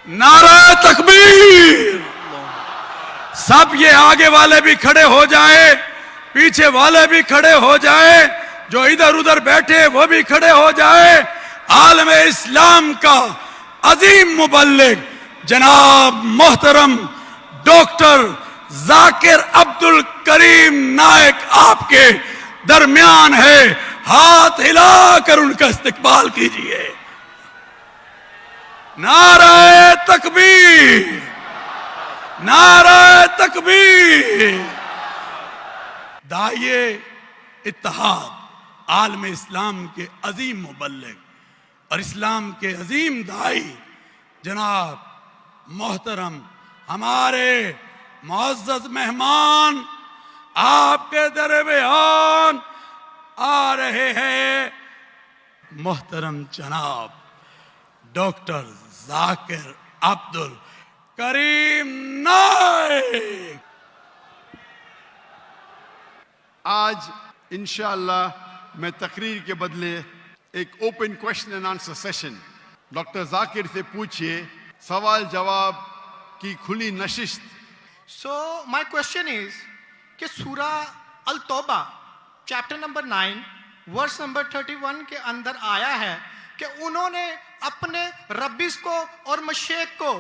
नारा तकबीर। सब ये आगे वाले भी खड़े हो जाएं, पीछे वाले भी खड़े हो जाएं, जो इधर उधर बैठे वो भी खड़े हो जाएं। आलम इस्लाम का अजीम मुबल्लिग जनाब मोहतरम डॉक्टर जाकिर अब्दुल करीम नायक आपके दरमियान है। हाथ हिलाकर उनका इस्तकबाल कीजिए। नारे तकबीर, नारे तकबीर। दाइए इत्तेहाद आलम इस्लाम के अजीम मुबल्लिग और इस्लाम के अजीम दाई जनाब मोहतरम हमारे मुअज़्ज़ज़ मेहमान आपके दरमियान आ रहे हैं। मोहतरम जनाब डॉक्टर जाकिर अब्दुल करीम नायक। आज इंशाअल्लाह मैं तकरीर के बदले एक open question and answer session doctor Zakir से पूछिए, सवाल जवाब की खुली नशिस्त। So my question is कि सूरा अल तौबा चैप्टर नंबर 9 वर्स नंबर 31 के अंदर आया है कि उन्होंने अपने रब्बिस को और मशेख को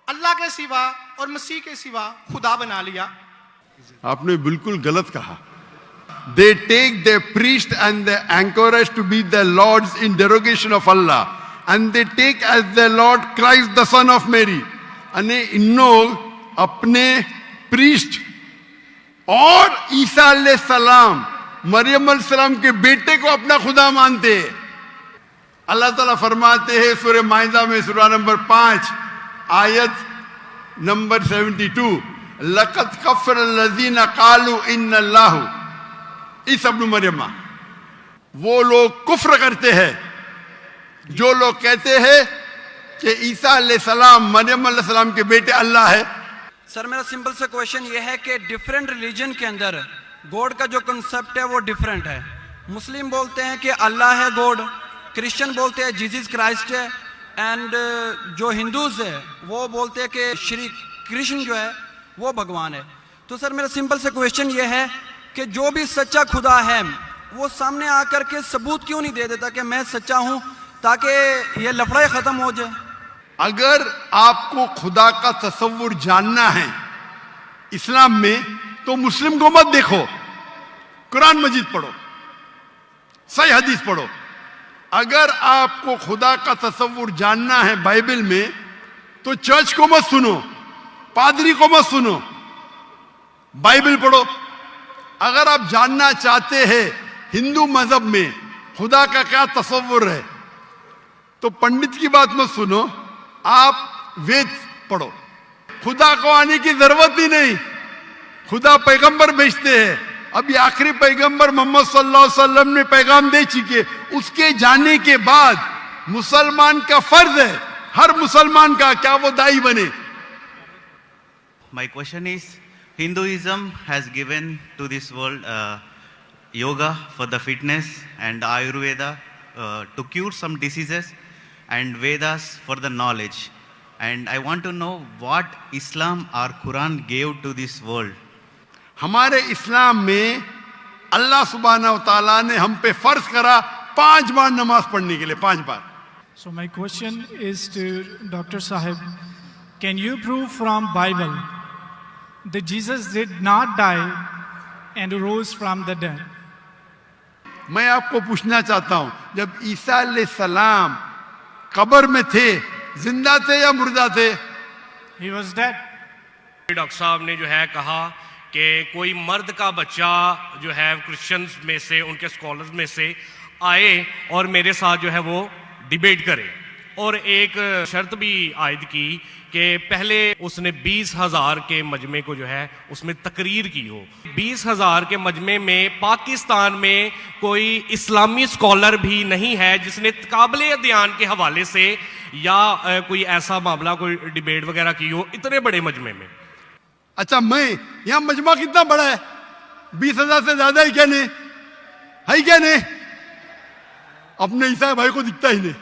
अल्लाह के सिवा और मसीह के सिवा खुदा बना लिया। आपने बिल्कुल गलत कहा। They take their priest and their anchorage to be their lords in derogation of Allah, and they take as their Lord Christ the son of Mary. अने इन लोग अपने प्रीस्ट और ईसा अलैहिस्सलाम मरियम अलैहिस्सलाम के बेटे को अपना खुदा मानते हैं। अल्लाह ताला फरमाते हैं सूरह माइदा में सूरा नंबर 5 आयत नंबर 72, लक़द कफ़र अल्लज़ीना क़ालू इन्नल्लाहु ईसा इब्न मरियम। वो लोग कुफ्र करते हैं जो लोग कहते हैं कि ईसा अलैहिस्सलाम मरियम अलैहिस्सलाम के बेटे अल्लाह है। सर मेरा सिंपल सा क्वेश्चन ये है कि डिफरेंट रिलीजन के अंदर गॉड का जो कंसेप्ट है वो डिफरेंट है। मुस्लिम बोलते हैं कि अल्लाह है गॉड, क्रिश्चियन बोलते हैं जीसस क्राइस्ट है, एंड जो हिंदूज है वो बोलते हैं कि श्री कृष्ण जो है वो भगवान है। तो सर मेरा सिंपल सा क्वेश्चन ये है कि जो भी सच्चा खुदा है वो सामने आकर के सबूत क्यों नहीं दे देता कि मैं सच्चा हूँ, ताकि ये लफड़ा ख़त्म हो जाए। अगर आपको खुदा का तसव्वुर जानना है इस्लाम में तो मुस्लिम को मत देखो, कुरान मजीद पढ़ो, सही हदीस पढ़ो। अगर आपको खुदा का तसव्वुर जानना है बाइबल में तो चर्च को मत सुनो, पादरी को मत सुनो, बाइबल पढ़ो। अगर आप जानना चाहते हैं हिंदू मजहब में खुदा का क्या तसव्वुर है तो पंडित की बात मत सुनो, आप वेद पढ़ो। खुदा को आने की जरूरत ही नहीं, खुदा पैगंबर भेजते हैं। अभी आखिरी पैगंबर मोहम्मद सल्लल्लाहु अलैहि वसल्लम ने पैगाम दे चुके, उसके जाने के बाद मुसलमान का फर्ज है, हर मुसलमान का, क्या वो दाई बने। My question is, Hinduism has given to this world yoga for the fitness and Ayurveda to cure some diseases, and Vedas for the knowledge. And I want to know what Islam or Quran gave to this world. हमारे इस्लाम में अल्लाह सुब्हानहू व तआला ने हम पे फर्ज करा 5 बार नमाज पढ़ने के लिए, 5 बार। So my question is to Dr. Sahib, can you prove from Bible that Jesus did not die and rose from the dead? मैं आपको पूछना चाहता हूं, जब ईसा अलैहिस्सलाम कब्र में थे, जिंदा थे या मुर्दा थे? He was dead. डॉक्टर साहब ने जो है कहा कि कोई मर्द का बच्चा जो है क्रिश्चियंस में से, उनके स्कॉलर्स में से आए और मेरे साथ जो है वो डिबेट करे, और एक शर्त भी आयद की कि पहले उसने 20,000 के मजमे को जो है उसमें तकरीर की हो। 20,000 के मजमे में पाकिस्तान में कोई इस्लामी स्कॉलर भी नहीं है जिसने काबिल अध्ययन के हवाले से या कोई ऐसा मामला, कोई डिबेट वगैरह की हो इतने बड़े मजमे में। अच्छा, मैं यहाँ मजमा कितना बड़ा है? 20,000 से ज्यादा ही क्या नहीं है? क्या नहीं? अपने ईसा भाई को दिखता ही नहीं।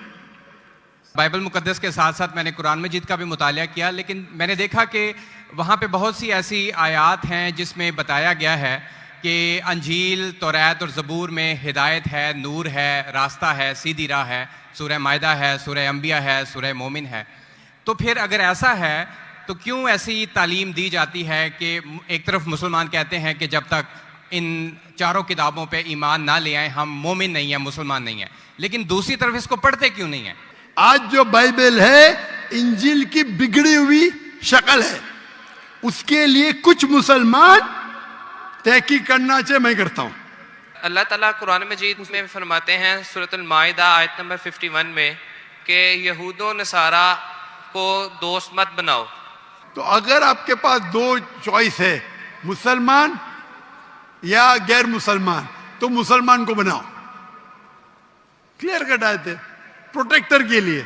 بائبل مقدس کے ساتھ ساتھ میں نے قرآن مجید کا بھی مطالعہ کیا، لیکن میں نے دیکھا کہ وہاں پہ بہت سی ایسی آیات ہیں جس میں بتایا گیا ہے کہ انجیل، توریت اور زبور میں ہدایت ہے، نور ہے، راستہ ہے، سیدھی راہ ہے، سورہ مائدہ ہے، سورہ انبیاء ہے، سورہ مومن ہے. تو پھر اگر ایسا ہے تو کیوں ایسی تعلیم دی جاتی ہے کہ ایک طرف مسلمان کہتے ہیں کہ جب تک ان چاروں کتابوں پہ ایمان نہ لے آئیں ہم مومن نہیں ہیں، مسلمان نہیں ہیں، لیکن دوسری طرف اس کو پڑھتے کیوں نہیں ہیں؟ آج جو بائبل ہے انجیل کی بگڑی ہوئی شکل ہے، اس کے لیے کچھ مسلمان تحقیق کرنا چاہے، میں کرتا ہوں. اللہ تعالیٰ قرآن مجید میں فرماتے ہیں سورۃ المائدہ آیت نمبر 51 میں کہ یہود و نصارہ کو دوست مت بناؤ. تو اگر آپ کے پاس دو چوائس ہے، مسلمان یا غیر مسلمان، تو مسلمان کو بناؤ. کلیئر کٹ آئے تھے پروٹیکٹر کے لیے.